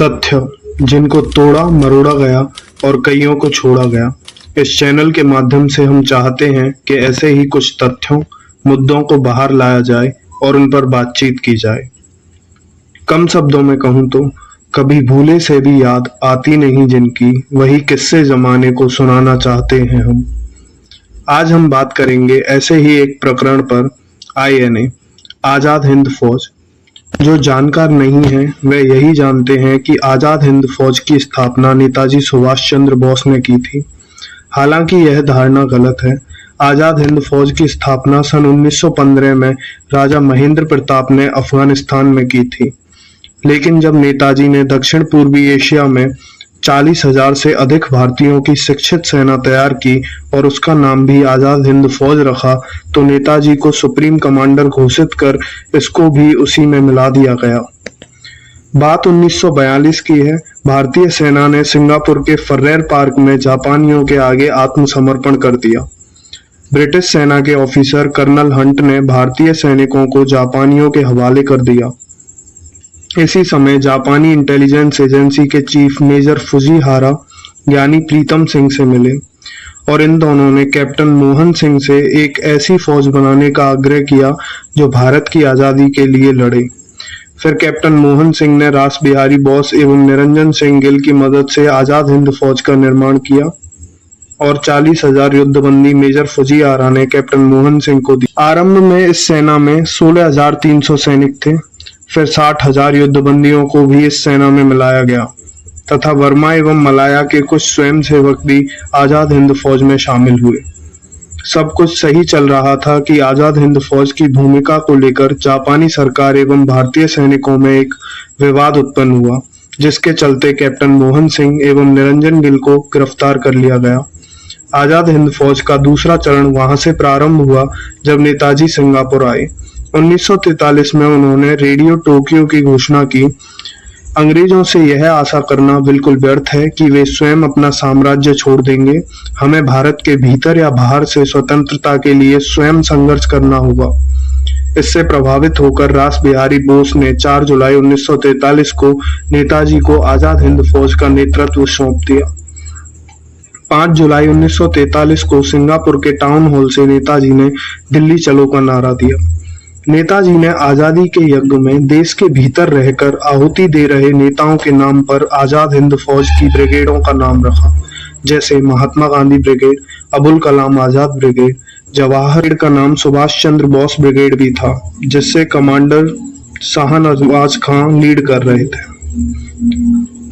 तथ्य जिनको तोड़ा मरोड़ा गया और कईयों को छोड़ा गया। इस चैनल के माध्यम से हम चाहते हैं कि ऐसे ही कुछ तथ्यों, मुद्दों को बाहर लाया जाए और उन पर बातचीत की जाए। कम शब्दों में कहूँ तो कभी भूले से भी याद आती नहीं जिनकी, वही किस्से जमाने को सुनाना चाहते हैं हम। आज हम बात करेंगे ऐसे ही एक प्रकरण पर, आईएनए आजाद हिंद फौज। जो जानकार नहीं है वे यही जानते हैं कि आजाद हिंद फौज की स्थापना नेताजी सुभाष चंद्र बोस ने की थी। हालांकि यह धारणा गलत है। आजाद हिंद फौज की स्थापना सन 1915 में राजा महेंद्र प्रताप ने अफगानिस्तान में की थी। लेकिन जब नेताजी ने दक्षिण पूर्वी एशिया में 40,000 से अधिक भारतीयों की शिक्षित सेना तैयार की और उसका नाम भी आजाद हिंद फौज रखा, तो नेताजी को सुप्रीम कमांडर घोषित कर इसको भी उसी में मिला दिया गया। बात 1942 की है। भारतीय सेना ने सिंगापुर के फर्रेर पार्क में जापानियों के आगे आत्मसमर्पण कर दिया। ब्रिटिश सेना के ऑफिसर कर्नल हंट ने भारतीय सैनिकों को जापानियों के हवाले कर दिया। इसी समय जापानी इंटेलिजेंस एजेंसी के चीफ मेजर फुजीहारा यानी प्रीतम सिंह से मिले और इन दोनों ने कैप्टन मोहन सिंह से एक ऐसी फौज बनाने का आग्रह किया जो भारत की आजादी के लिए लड़े। फिर कैप्टन मोहन सिंह ने रास बिहारी बोस एवं निरंजन सिंह गिल की मदद से आजाद हिंद फौज का निर्माण किया और 40,000 युद्धबंदी मेजर फुजीहारा ने कैप्टन मोहन सिंह को दी। आरंभ में इस सेना में 16,300 सैनिक थे। फिर 60,000 युद्धबंदियों को भी इस सेना में मिलाया गया तथा वर्मा एवं मलाया के कुछ स्वयंसेवक भी आजाद हिंद फौज में शामिल हुए। सब कुछ सही चल रहा था कि आजाद हिंद फौज की भूमिका को लेकर जापानी सरकार एवं भारतीय सैनिकों में एक विवाद उत्पन्न हुआ, जिसके चलते कैप्टन मोहन सिंह एवं निरंजन गिल को गिरफ्तार कर लिया गया। आजाद हिंद फौज का दूसरा चरण वहां से प्रारंभ हुआ जब नेताजी सिंगापुर आए। 1943 में उन्होंने रेडियो टोक्यो की घोषणा की। अंग्रेजों से यह आशा करना बिल्कुल व्यर्थ है कि वे स्वयं अपना साम्राज्य छोड़ देंगे। हमें भारत के भीतर या बाहर से स्वतंत्रता के लिए स्वयं संघर्ष करना होगा। इससे प्रभावित होकर रास बिहारी बोस ने 4 जुलाई 1943 को नेताजी को आजाद हिंद फौज का नेतृत्व सौंप दिया। 5 जुलाई 1943 को सिंगापुर के टाउन हॉल से नेताजी ने दिल्ली चलो का नारा दिया। नेताजी ने आजादी के यज्ञ में देश के भीतर रहकर आहुति दे रहे नेताओं के नाम पर आजाद हिंद फौज की ब्रिगेडों का नाम रखा, जैसे महात्मा गांधी ब्रिगेड, अबुल कलाम आजाद ब्रिगेड, जवाहर का नाम सुभाष चंद्र बोस ब्रिगेड भी था, जिससे कमांडर शाहनवाज खान लीड कर रहे थे।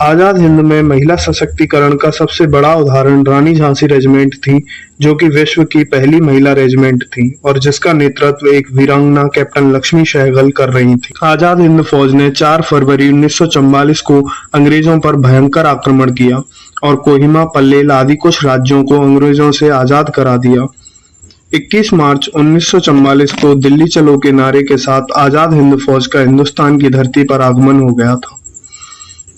आजाद हिंद में महिला सशक्तिकरण का सबसे बड़ा उदाहरण रानी झांसी रेजिमेंट थी, जो कि विश्व की पहली महिला रेजिमेंट थी और जिसका नेतृत्व एक वीरांगना कैप्टन लक्ष्मी सहगल कर रही थी। आजाद हिंद फौज ने 4 फरवरी 1944 को अंग्रेजों पर भयंकर आक्रमण किया और कोहिमा, पल्लेल आदि कुछ राज्यों को अंग्रेजों से आजाद करा दिया। 21 मार्च 1944 को दिल्ली चलो के नारे के साथ आजाद हिंद फौज का हिंदुस्तान की धरती पर आगमन हो गया था।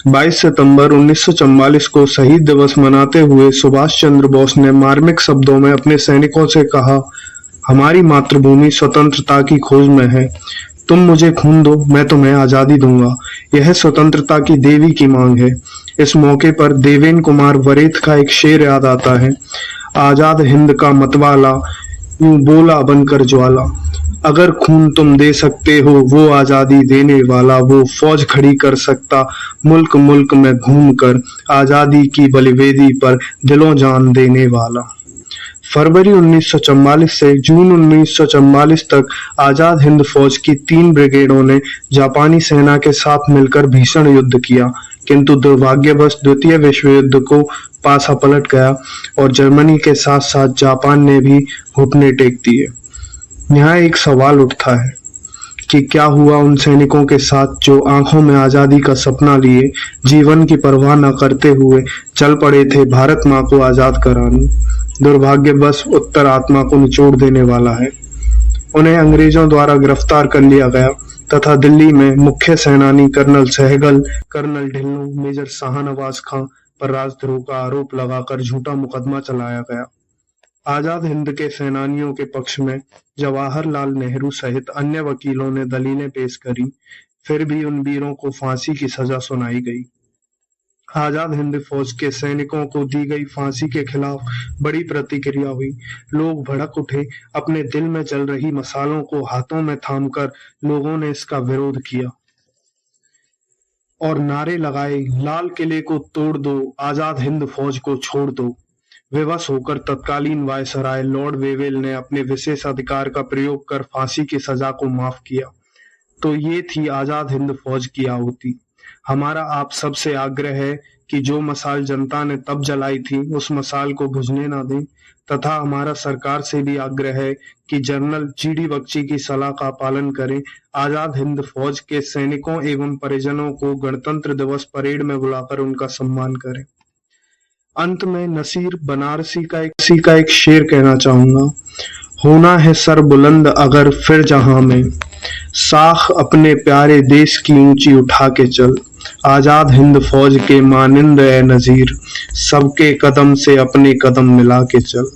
22 सितंबर 1944 को शहीद दिवस मनाते हुए सुभाष चंद्र बोस ने मार्मिक शब्दों में अपने सैनिकों से कहा, हमारी मातृभूमि स्वतंत्रता की खोज में है। तुम मुझे खून दो, मैं तुम्हें आजादी दूंगा। यह स्वतंत्रता की देवी की मांग है। इस मौके पर देवेन कुमार वरेथ का एक शेर याद आता है, आजाद हिंद का मतवाला यूं बोला बनकर ज्वाला। अगर खून तुम दे सकते हो वो आजादी देने वाला, वो फौज खड़ी कर सकता मुल्क मुल्क में घूम कर, आजादी की बलिवेदी पर दिलों जान देने वाला। फरवरी 1944 से जून 1944 तक आजाद हिंद फौज की 3 ब्रिगेडों ने जापानी सेना के साथ मिलकर भीषण युद्ध किया, किंतु दुर्भाग्यवश द्वितीय विश्व युद्ध को पासा पलट गया और जर्मनी के साथ साथ जापान ने भी घुटने टेक दिए। यहाँ एक सवाल उठता है कि क्या हुआ उन सैनिकों के साथ जो आंखों में आजादी का सपना लिए जीवन की परवाह न करते हुए चल पड़े थे भारत माँ को आजाद कराने। दुर्भाग्यवश उत्तर आत्मा को निचोड़ देने वाला है। उन्हें अंग्रेजों द्वारा गिरफ्तार कर लिया गया तथा दिल्ली में मुख्य सेनानी colonel Sahgal, colonel Dhillon, major Shahnawaz Khan पर राजद्रोह का आरोप लगाकर झूठा मुकदमा चलाया गया। आजाद हिंद के सेनानियों के पक्ष में जवाहरलाल नेहरू सहित अन्य वकीलों ने दलीलें पेश करी, फिर भी उन वीरों को फांसी की सजा सुनाई गई। आजाद हिंद फौज के सैनिकों को दी गई फांसी के खिलाफ बड़ी प्रतिक्रिया हुई। लोग भड़क उठे। अपने दिल में जल रही मसालों को हाथों में थामकर लोगों ने इसका विरोध किया और नारे लगाए, लाल किले को तोड़ दो, आजाद हिंद फौज को छोड़ दो। विवश होकर तत्कालीन वायसराय लॉर्ड वेवेल ने अपने विशेष अधिकार का प्रयोग कर फांसी की सजा को माफ किया। तो ये थी आजाद हिंद फौज की आहुति। हमारा आप सबसे आग्रह है कि जो मसाल जनता ने तब जलाई थी उस मसाल को बुझने ना दें, तथा हमारा सरकार से भी आग्रह है कि जनरल जीडी बख्शी की सलाह का पालन करें। आजाद हिंद फौज के सैनिकों एवं परिजनों को गणतंत्र दिवस परेड में बुलाकर उनका सम्मान करें। अंत में नसीर बनारसी का एक शेर कहना चाहूंगा। होना है सर बुलंद अगर फिर जहां में, साख अपने प्यारे देश की ऊंची उठा के चल। आजाद हिंद फौज के मानिंद ए नजीर, सबके कदम से अपने कदम मिला के चल।